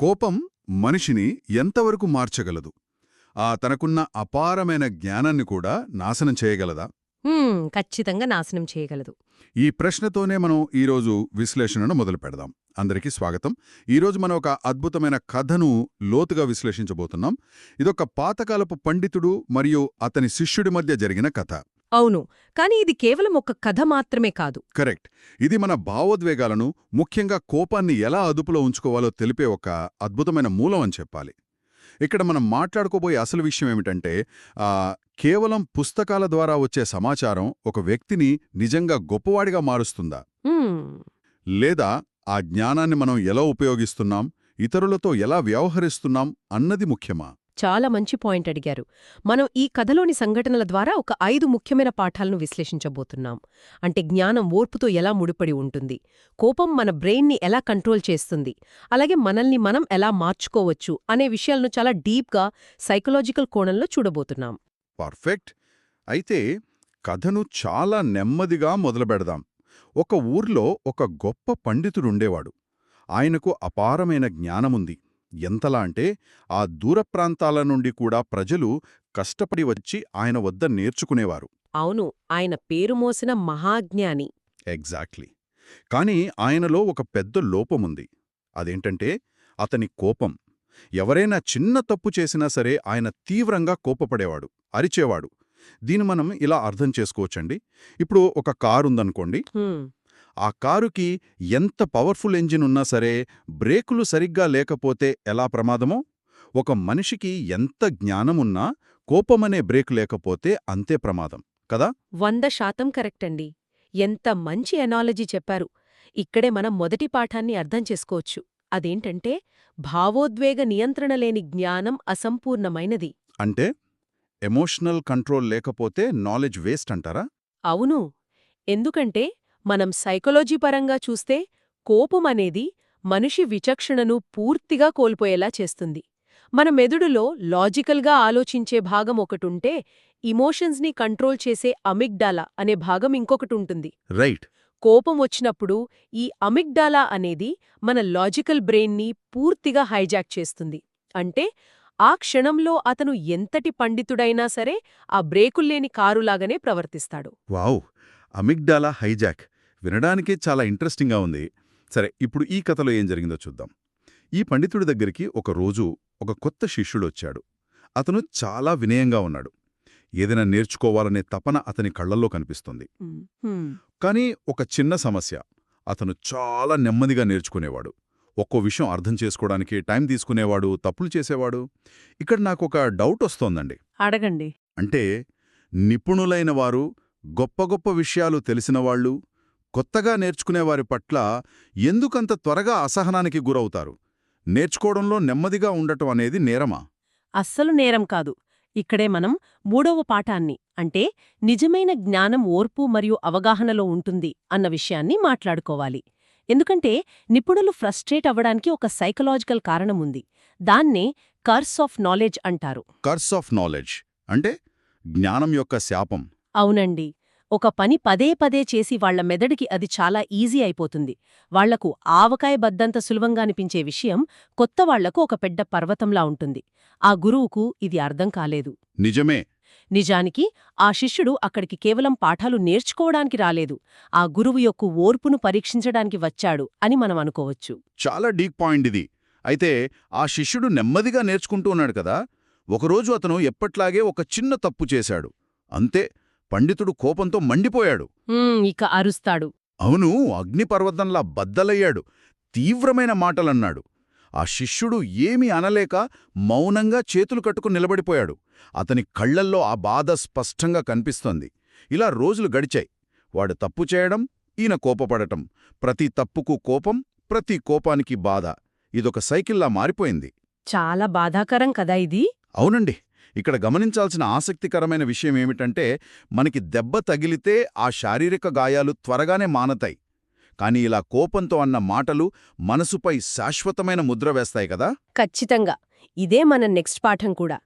కోపం మనిషిని ఎంతవరకు మార్చగలదు? తనకున్న అపారమైన జ్ఞానాన్ని కూడా నాశనం చేయగలదా? ఖచ్చితంగా నాశనం చేయగలదు. ఈ ప్రశ్నతోనే మనం ఈరోజు విశ్లేషణను మొదలు పెడదాం. అందరికీ స్వాగతం. ఈరోజు మనం ఒక అద్భుతమైన కథను లోతుగా విశ్లేషించబోతున్నాం. ఇదొక పాతకాలపు పండితుడు మరియు అతని శిష్యుడి మధ్య జరిగిన కథ. అవును, కానీ ఇది కేవలం ఒక కథ మాత్రమే కాదు. కరెక్ట్. ఇది మన భావోద్వేగాలను, ముఖ్యంగా కోపాన్ని ఎలా అదుపులో ఉంచుకోవాలో తెలిపే ఒక అద్భుతమైన మూలం అని చెప్పాలి. ఇక్కడ మనం మాట్లాడుకోబోయే అసలు విషయం ఏమిటంటే, కేవలం పుస్తకాల ద్వారా వచ్చే సమాచారం ఒక వ్యక్తిని నిజంగా గొప్పవాడిగా మారుస్తుందా? లేదా ఆ జ్ఞానాన్ని మనం ఎలా ఉపయోగిస్తున్నాం, ఇతరులతో ఎలా వ్యవహరిస్తున్నాం అన్నది ముఖ్యమా? చాలా మంచి పాయింట్ అడిగారు. మనం ఈ కథలోని సంఘటనల ద్వారా ఒక 5 ముఖ్యమైన పాఠాలను విశ్లేషించబోతున్నాం. అంటే జ్ఞానం ఓర్పుతో ఎలా ముడిపడి ఉంటుంది, కోపం మన బ్రెయిన్ని ఎలా కంట్రోల్ చేస్తుంది, అలాగే మనల్ని మనం ఎలా మార్చుకోవచ్చు అనే విషయాలను చాలా డీప్గా సైకలాజికల్ కోణంలో చూడబోతున్నాం. పర్ఫెక్ట్. అయితే కథను చాలా నెమ్మదిగా మొదలుపెడదాం. ఒక ఊర్లో ఒక గొప్ప పండితుడుండేవాడు. ఆయనకు అపారమైన జ్ఞానముంది. ఎంతలా అంటే ఆ దూర ప్రాంతాల నుండి కూడా ప్రజలు కష్టపడి వచ్చి ఆయన వద్ద నేర్చుకునేవారు. అవును, ఆయన పేరు మోసిన మహాజ్ఞాని. ఎగ్జాక్ట్లీ. కాని ఆయనలో ఒక పెద్ద లోపముంది. అదేంటంటే అతని కోపం. ఎవరైనా చిన్న తప్పు చేసినా సరే ఆయన తీవ్రంగా కోపపడేవాడు, అరిచేవాడు. దీన్ని మనం ఇలా అర్థం చేసుకోవచ్చండి. ఇప్పుడు ఒక కారుందనుకోండి. ఆ కారుకి ఎంత పవర్ఫుల్ ఎంజిన్ ఉన్నా సరే బ్రేకులు సరిగ్గా లేకపోతే ఎలా ప్రమాదమో, ఒక మనిషికి ఎంత జ్ఞానమున్నా కోపమనే బ్రేక్ లేకపోతే అంతే ప్రమాదం కదా? 100% కరెక్ట్ అండి. ఎంత మంచి ఎనాలజీ చెప్పారు. ఇక్కడే మనం మొదటి పాఠాన్ని అర్థం చేసుకోవచ్చు. అదేంటంటే, భావోద్వేగ నియంత్రణ లేని జ్ఞానం అసంపూర్ణమైనది. అంటే ఎమోషనల్ కంట్రోల్ లేకపోతే నాలెడ్జ్ వేస్ట్ అంటారా? అవును, ఎందుకంటే మనం సైకలాజీ పరంగా చూస్తే కోపం అనేది మనిషి విచక్షణను పూర్తిగా కోల్పోయేలా చేస్తుంది. మన మెదుడులో లాజికల్గా ఆలోచించే భాగం ఒకటుంటే, ఇమోషన్స్ని కంట్రోల్ చేసే అమిగ్డాలా అనే భాగం ఇంకొకటుంటుంది. రైట్. కోపం వచ్చినప్పుడు ఈ అమిగ్డాలా అనేది మన లాజికల్ బ్రెయిన్ని పూర్తిగా హైజాక్ చేస్తుంది. అంటే ఆ క్షణంలో అతను ఎంతటి పండితుడైనా సరే ఆ బ్రేకుల్లేని కారులాగానే ప్రవర్తిస్తాడు. వావ్! అమిగ్డాలా హైజాక్ వినడానికే చాలా ఇంట్రెస్టింగ్గా ఉంది. సరే, ఇప్పుడు ఈ కథలో ఏం జరిగిందో చూద్దాం. ఈ పండితుడి దగ్గరికి ఒకరోజు ఒక కొత్త శిష్యుడొచ్చాడు. అతను చాలా వినయంగా ఉన్నాడు. ఏదైనా నేర్చుకోవాలనే తపన అతని కళ్లల్లో కనిపిస్తుంది. కానీ ఒక చిన్న సమస్య. అతను చాలా నెమ్మదిగా నేర్చుకునేవాడు. ఒక్కో విషయం అర్థం చేసుకోవడానికి టైం తీసుకునేవాడు, తప్పులు చేసేవాడు. ఇక్కడ నాకొక డౌట్ వస్తోందండి. అడగండి. అంటే నిపుణులైన వారు, గొప్ప గొప్ప విషయాలు తెలిసినవాళ్లు కొత్తగా నేర్చుకునేవారి పట్ల ఎందుకంత త్వరగా అసహనానికి గురవుతారు? నేర్చుకోవడంలో నెమ్మదిగా ఉండటం అనేది నేరమా? అస్సలు నేరం కాదు. ఇక్కడే మనం 3వ పాఠాన్ని, అంటే నిజమైన జ్ఞానం ఓర్పు మరియు అవగాహనలో ఉంటుంది అన్న విషయాన్ని మాట్లాడుకోవాలి. ఎందుకంటే నిపుణులు ఫ్రస్ట్రేట్ అవ్వడానికి ఒక సైకలాజికల్ కారణముంది. దాన్నే కర్స్ ఆఫ్ నాలెడ్జ్ అంటారు. కర్స్ ఆఫ్ నాలెడ్జ్ అంటే జ్ఞానం యొక్క శాపం. అవునండి. ఒక పని పదే పదే చేసి వాళ్ల మెదడికి అది చాలా ఈజీ అయిపోతుంది. వాళ్లకు ఆవకాయ బద్దంత సులభంగా అనిపించే విషయం కొత్త వాళ్లకు ఒక పెద్ద పర్వతంలా ఉంటుంది. ఆ గురువుకు ఇది అర్థం కాలేదు. నిజమే. నిజానికి ఆ శిష్యుడు అక్కడికి కేవలం పాఠాలు నేర్చుకోవడానికి రాలేదు, ఆ గురువు యొక్క ఓర్పును పరీక్షించడానికి వచ్చాడు అని మనం అనుకోవచ్చు. చాలా డీప్ పాయింట్ ఇది. అయితే ఆ శిష్యుడు నెమ్మదిగా నేర్చుకుంటూ ఉన్నాడు కదా. ఒకరోజు అతను ఎప్పట్లాగే ఒక చిన్న తప్పు చేశాడు. అంతే, పండితుడు కోపంతో మండిపోయాడు. ఇక అరుస్తాడు. అవును, అగ్నిపర్వతంలా బద్దలయ్యాడు. తీవ్రమైన మాటలన్నాడు. ఆ శిష్యుడు ఏమీ అనలేక మౌనంగా చేతులు కట్టుకుని నిలబడిపోయాడు. అతని కళ్లల్లో ఆ బాధ స్పష్టంగా కనిపిస్తోంది. ఇలా రోజులు గడిచాయి. వాడు తప్పు చేయడం, ఈయన కోపపడటం. ప్రతి తప్పుకు కోపం, ప్రతి కోపానికి బాధ. ఇదొక సైకిల్లా మారిపోయింది. చాలా బాధాకరం కదా ఇది. అవునండి. ఇక్కడ గమనించాల్సిన ఆసక్తికరమైన విషయమేమిటంటే, మనకి దెబ్బ తగిలితే ఆ శారీరక గాయాలు త్వరగానే మానతాయి. కాని ఇలా కోపంతో అన్న మాటలు మనసుపై శాశ్వతమైన ముద్ర వేస్తాయి కదా. ఖచ్చితంగా. ఇదే మన నెక్స్ట్ పాఠం కూడా.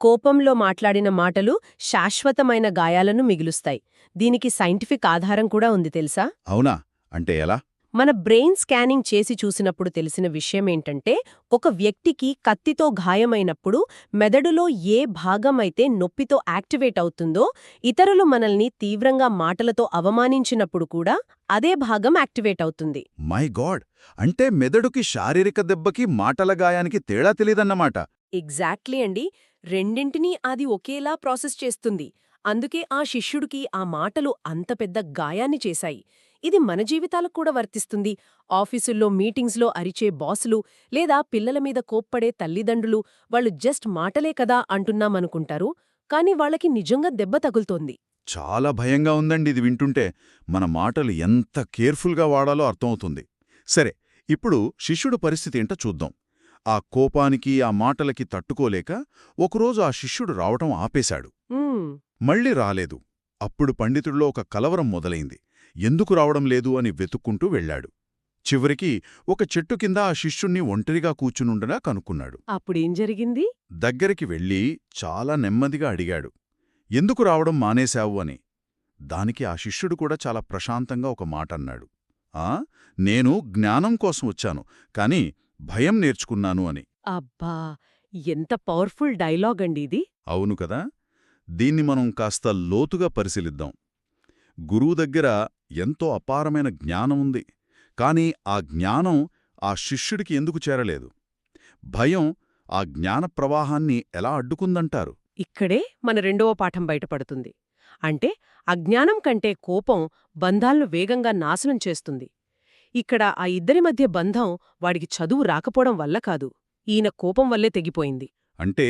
కోపంలో మాట్లాడిన మాటలు శాశ్వతమైన గాయాలను మిగులుస్తాయి. దీనికి సైంటిఫిక్ ఆధారం కూడా ఉంది తెలుసా? అవునా? అంటే ఎలా? మన బ్రెయిన్ స్కానింగ్ చేసి చూసినప్పుడు తెలిసిన విషయమేంటంటే ఒక వ్యక్తికి కత్తితో గాయమైనప్పుడు మెదడులో ఏ భాగమైతే నొప్పితో యాక్టివేట్ అవుతుందో ఇతరులు మనల్ని తీవ్రంగా మాటలతో అవమానించినప్పుడు కూడా అదే భాగం యాక్టివేట్ అవుతుంది. My God! అంటే మెదడుకి శారీరక దెబ్బకి మాటల గాయానికి తేడా తెలీదన్నమాట. ఎగ్జాక్ట్లీ అండి. రెండింటినీ అది ఒకేలా ప్రాసెస్ చేస్తుంది. అందుకే ఆ శిష్యుడికి ఆ మాటలు అంత పెద్ద గాయాన్ని చేశాయి. ఇది మన జీవితాలకు కూడా వర్తిస్తుంది. ఆఫీసుల్లో మీటింగ్స్లో అరిచే బాసులు లేదా పిల్లల మీద కోప్పడే తల్లిదండ్రులు వాళ్ళు జస్ట్ మాటలే కదా అంటున్నామనుకుంటారు, కానీ వాళ్ళకి నిజంగా దెబ్బ తగులుతోంది. చాలా భయంగా ఉందండి ఇది వింటుంటే. మన మాటలు ఎంత కేర్ఫుల్గా వాడాలో అర్థమవుతుంది. సరే, ఇప్పుడు శిష్యుడు పరిస్థితి ఏంటో చూద్దాం. ఆ కోపానికి ఆ మాటలకి తట్టుకోలేక ఒకరోజు ఆ శిష్యుడు రావటం ఆపేశాడు. మ్మ్. మళ్ళీ రాలేదు. అప్పుడు పండితుడిలో ఒక కలవరం మొదలైంది. ఎందుకు రావడం లేదు అని వెతుక్కుంటూ వెళ్ళాడు. చివరికి ఒక చెట్టు కింద ఆ శిష్యుణ్ణి ఒంటరిగా కూర్చునుండగా కనుక్కున్నాడు. అప్పుడేం జరిగింది? దగ్గరికి వెళ్ళి చాలా నెమ్మదిగా అడిగాడు, ఎందుకు రావడం మానేశావు అని. దానికి ఆ శిష్యుడు కూడా చాలా ప్రశాంతంగా ఒక మాట అన్నాడు. నేను జ్ఞానం కోసం వచ్చాను, కాని భయం నేర్చుకున్నాను అని. అబ్బా, ఎంత పవర్ఫుల్ డైలాగ్ అండి ఇది. అవును కదా. దీన్ని మనం కాస్త లోతుగా పరిశీలిద్దాం. గురువు దగ్గర ఎంతో అపారమైన జ్ఞానముంది, కాని ఆ జ్ఞానం ఆ శిష్యుడికి ఎందుకు చేరలేదు? భయం ఆ జ్ఞాన ప్రవాహాన్ని ఎలా అడ్డుకుందంటారు? ఇక్కడే మన రెండవ పాఠం బయటపడుతుంది. అంటే అజ్ఞానం కంటే కోపం బంధాలను వేగంగా నాశనం చేస్తుంది. ఇక్కడ ఆ ఇద్దరి మధ్య బంధం వాడికి చదువు రాకపోవడం వల్ల కాదు, ఈయన కోపం వల్లే తెగిపోయింది. అంటే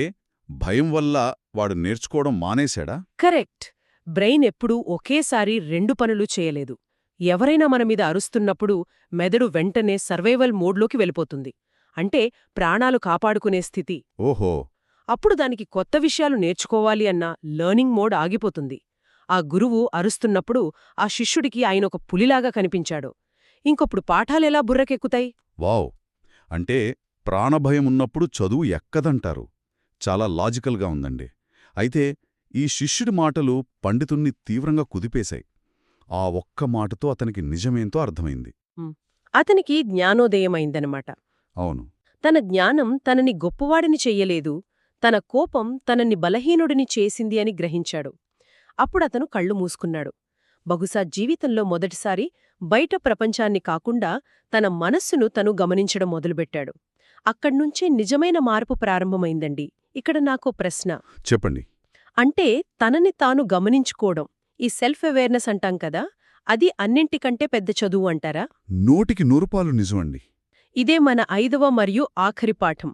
భయం వల్ల వాడు నేర్చుకోవడం మానేశాడా? కరెక్ట్. బ్రెయిన్ ఎప్పుడూ ఒకేసారి రెండు పనులు చేయలేదు. ఎవరైనా మనమీద అరుస్తున్నప్పుడు మెదడు వెంటనే సర్వైవల్ మోడ్లోకి వెళ్ళిపోతుంది. అంటే ప్రాణాలు కాపాడుకునే స్థితి. ఓహో! అప్పుడు దానికి కొత్త విషయాలు నేర్చుకోవాలి అన్న లర్నింగ్ మోడ్ ఆగిపోతుంది. ఆ గురువు అరుస్తున్నప్పుడు ఆ శిష్యుడికి ఆయనొక పులిలాగా కనిపించాడు. ఇంకొప్పుడు పాఠాలెలా బుర్రకెక్కుతాయి? వావ్! అంటే ప్రాణభయమున్నప్పుడు చదువు ఎక్కదంటారు. చాలా లాజికల్గా ఉందండి. అయితే ఈ శిష్యుడి మాటలు పండితుణ్ణి తీవ్రంగా కుదిపేశాయి. ఆ ఒక్క మాటతో అతనికి నిజమేంతో అర్థమైంది. అతనికి జ్ఞానోదయమైందనమాట. అవును. తన జ్ఞానం తనని గొప్పవాడిని చెయ్యలేదు, తన కోపం తనని బలహీనుడిని చేసింది అని గ్రహించాడు. అప్పుడతను కళ్ళు మూసుకున్నాడు. బహుశా జీవితంలో మొదటిసారి బయట ప్రపంచాన్ని కాకుండా తన మనస్సును తను గమనించడం మొదలుపెట్టాడు. అక్కడ్నుంచే నిజమైన మార్పు ప్రారంభమైందండి. ఇక్కడ నాకో ప్రశ్న. చెప్పండి. అంటే తనని తాను గమనించుకోవడం, ఈ సెల్ఫ్ అవేర్నెస్ అంటాం కదా, అది అన్నింటికంటే పెద్ద చదువు అంటారా? 100% నిజమండి. ఇదే మన 5వ మరియు ఆఖరి పాఠం.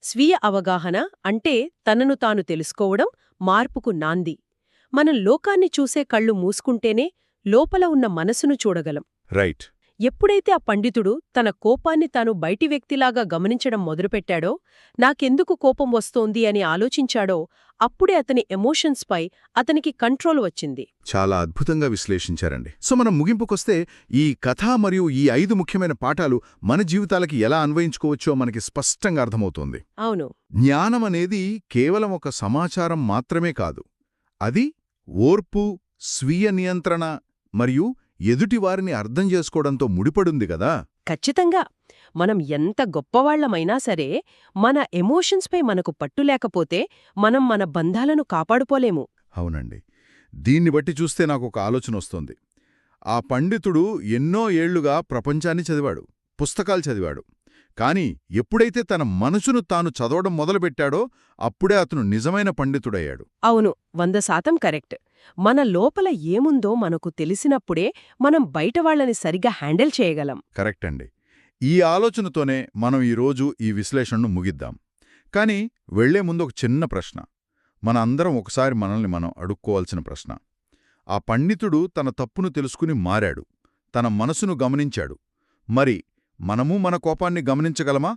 స్వీయ అవగాహన అంటే తనను తాను తెలుసుకోవడం, మార్పుకు నాంది. మనం లోకాన్ని చూసే కళ్ళు మూసుకుంటేనే లోపల ఉన్న మనసును చూడగలం. రైట్. ఎప్పుడైతే ఆ పండితుడు తన కోపాన్ని తాను బయటి వ్యక్తిలాగా గమనించడం మొదలుపెట్టాడో, నాకెందుకు కోపం వస్తోంది అని ఆలోచించాడో, అప్పుడే అతని ఎమోషన్స్పై అతనికి కంట్రోల్ వచ్చింది. చాలా అద్భుతంగా విశ్లేషించారండి. సో మనం ముగింపుకొస్తే ఈ కథ మరియు ఈ 5 ముఖ్యమైన పాఠాలు మన జీవితాలకి ఎలా అన్వయించుకోవచ్చో మనకి స్పష్టంగా అర్థమవుతోంది. అవును. జ్ఞానమనేది కేవలం ఒక సమాచారం మాత్రమే కాదు. అది ఓర్పు, స్వీయ నియంత్రణ మరియు ఎదుటివారిని అర్థం చేసుకోవడంతో ముడిపడుంది గదా. ఖచ్చితంగా. మనం ఎంత గొప్పవాళ్లమైనా సరే, మన ఎమోషన్స్పై మనకు పట్టు లేకపోతే మనం మన బంధాలను కాపాడుకోలేము. అవునండి. దీన్ని బట్టి చూస్తే నాకొక ఆలోచనొస్తోంది. ఆ పండితుడు ఎన్నో ఏళ్లుగా ప్రపంచాన్ని చదివాడు, పుస్తకాలు చదివాడు. కాని ఎప్పుడైతే తన మనసును తాను చదవడం మొదలుపెట్టాడో అప్పుడే అతను నిజమైన పండితుడయ్యాడు. అవును, 100% కరెక్ట్. మన లోపల ఏముందో మనకు తెలిసినప్పుడే మనం బయటవాళ్లని సరిగా హ్యాండిల్ చేయగలం. కరెక్ట్ అండి. ఈ ఆలోచనతోనే మనం ఈరోజు ఈ విశ్లేషణను ముగిద్దాం. కాని వెళ్లే ముందు ఒక చిన్న ప్రశ్న. మన అందరం ఒకసారి మనల్ని మనం అడుక్కోవాల్సిన ప్రశ్న. ఆ పండితుడు తన తప్పును తెలుసుకుని మారాడు, తన మనసును గమనించాడు. మరి మనము మన కోపాన్ని గమనించగలమా?